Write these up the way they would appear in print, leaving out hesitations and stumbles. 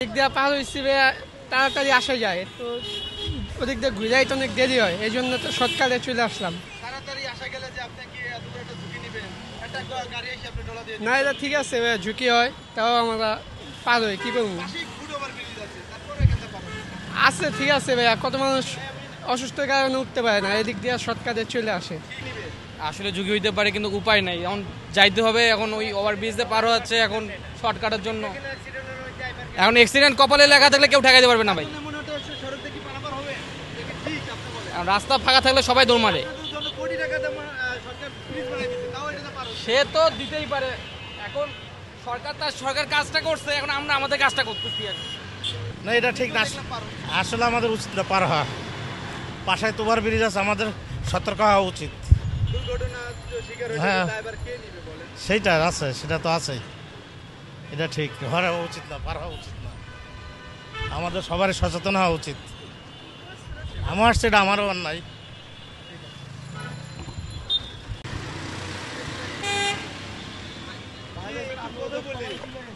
দিক দিয়ে পার হয়েছি তাড়াতাড়ি আসা যায়, তো ওদিক দিয়ে ঘুরে যাইতে অনেক দেরি হয়, এই জন্য তো শর্টকাটে চলে আসলাম। তাড়াতাড়ি আসা গেলে যে আপনি কি এত বড় একটা ঝুঁকি নেবেন, একটা গাড়ি এসে আপনি ডলা দিয়ে না, এটা ঠিক আছে ভাইয়া, ঝুঁকি হয়, তাও আমরা পার হই, কি করবো। পাশেই ফুট ওভার ব্রিজ আছে, তারপরে এখানে পাবেন আছে, ঠিক আছে ভাইয়া, কত মানুষ অসুস্থর কারণে উঠতে পারে না, এদিক দিয়ে শর্টকাটে চলে আসে। কি নিবে। আসলে ঝুঁকি হইতে পারে কিন্তু উপায় নাই, এখন যাইতে হবে। এখন ওই ওভারব্রিজ দিয়ে পার হচ্ছে এখন শর্টকাটের জন্য। এখন অ্যাক্সিডেন্ট কপালে লেখা থাকলে কেউ ঠেকাইতে পারবে না ভাই। মনে হচ্ছে সড়ক থেকে পারাপার হবে, এটা ঠিক আপনি বলেন। এখন রাস্তা ফাঁকা থাকলে সবাই দৌড় মারে। আপনাদের জন্য কোটি টাকা দাম সরকার ব্রিজ বানাই দিচ্ছে, তাও এটা পার হচ্ছে। সে তো দিতেই পারে, এখন সরকার তার সরকার কাজটা করছে, এখন আমরা আমাদের কাজটা করতেছি আর কি। না, এটা ঠিক না। আসলে আমাদের উচিত না পার হওয়া। পাশায় তোবার ব্রিজ আছে, আমাদের সতর্ক হওয়া উচিত। দুর্ঘটনা শিকার হয়েছে, হ্যাঁ। ড্রাইভার কে নিবে বলেন। সেইটা আছে, সেটা তো আছেই। এটা ঠিক হওয়া উচিত না, পার হওয়া উচিত না। আমাদের সবারই সচেতন হওয়া উচিত। আমার সেটা আমারও অন্যায়।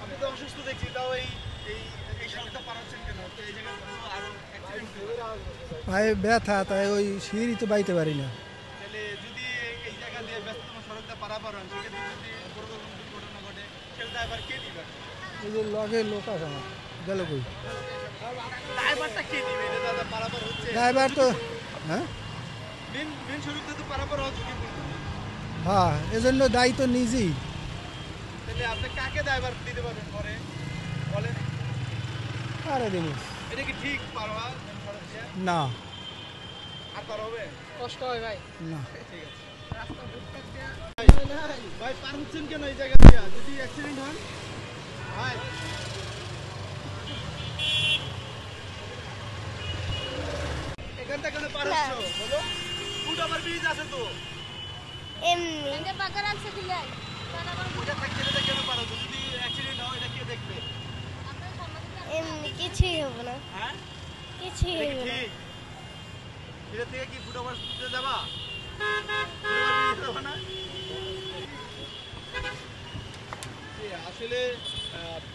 আপনি তো অসুস্থ দেখছি, তাও এই এই এই সড়কটা পার হচ্ছেন কেন? তো এই জায়গায় আরো অ্যাক্সিডেন্ট পায়ে ব্যথা, তাই ওই সিঁড়ি তো বাইতে পারি না। তাহলে যদি এই জায়গা দিয়ে ব্যস্ততম সড়কটা পারাপার হন, সেক্ষেত্রে যদি বড় কোনো দুর্ঘটনা ঘটে, সেটা ড্রাইভার কে নিবে? এই যে লগে লোক আছে আমার, গেল কই ড্রাইভারটা কে নিবে? এটা দাদা পারাপার হচ্ছে, ড্রাইভার তো, হ্যাঁ মেন সড়কটা তো পারাপার হওয়া ঝুঁকিপূর্ণ। হ্যাঁ, এজন্য দায়ী তো নিজেই। তাহলে আপনি কাকে ড্রাইভার দিতে পারবেন পরে বলেন? আরে দিন এটা কি ঠিক পার হওয়া সড়ক দিয়ে? না, আর পার হবে? কষ্ট হয় ভাই। না ঠিক আছে। ভাই পার হচ্ছেন কেন এই জায়গা দিয়ে? যদি অ্যাক্সিডেন্ট হন ভাই, এখানটা কেন পার হচ্ছ বলো? ফুট ওভার ব্রিজ আছে তো, এমনি পাকা রাখছে দিলে ওটা থাকতে এটা কেন পার হচ্ছ? যদি অ্যাক্সিডেন্ট হয় এটা কে দেখবে? এমনি কিছুই হবে না, হ্যাঁ, কিছুই এটা কি হবে না। ঠিক? এটা থেকে কি ফুট ওভার ব্রিজে যাবা? ফুট ওভার ব্রিজে যাবা না? আসলে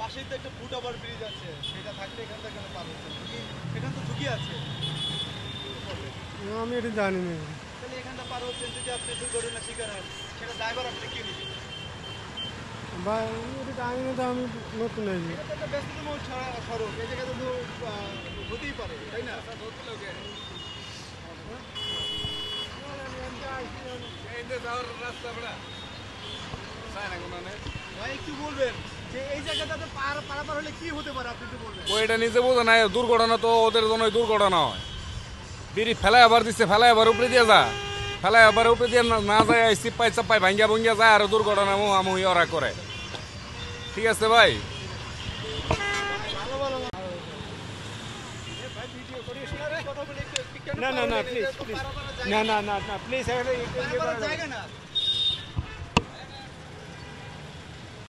পাশেই তো একটা ফুট ওভার ব্রিজ আছে, সেটা থাকলে এখানটা কেন পার হচ্ছে? এখান তো ঝুঁকি আছে। আমি এটা জানি না তাহলে এখানটা পার হচ্ছেন, যদি আপনি দুর্ঘটনার শিকার হন, সেটা ড্রাইভার আপনি কে নেবেন? ভাই, এটা জানি না, তো আমি নতুন এই এটা তো একটা ব্যস্ততম সড়ক, এই জায়গাতে তো হতেই পারে, তাই না? ভাই একটু বলবেন যে এই জায়গাটাতে পারাপার হলে কি হতে পারে, আপনি একটু বলবেন। ওইটা নিজে বোঝে না, দুর্ঘটনা তো ওদের জন্যই দুর্ঘটনা হয়। বিড়ি ফেলায় আবার দিচ্ছে, ফেলায় আবার উপরে দিয়ে যা, ফেলায় আবার উপরে দিয়ে না যায়, চিপ্পাই চাপ্পাই ভাঙ্গিয়া ভঙ্গিয়া যায়, আর দুর্ঘটনা মুহামুহি ওরা করে। ঠিক আছে ভাই। না না না প্লিজ, না না না না প্লিজ, পারাপারের জায়গা না।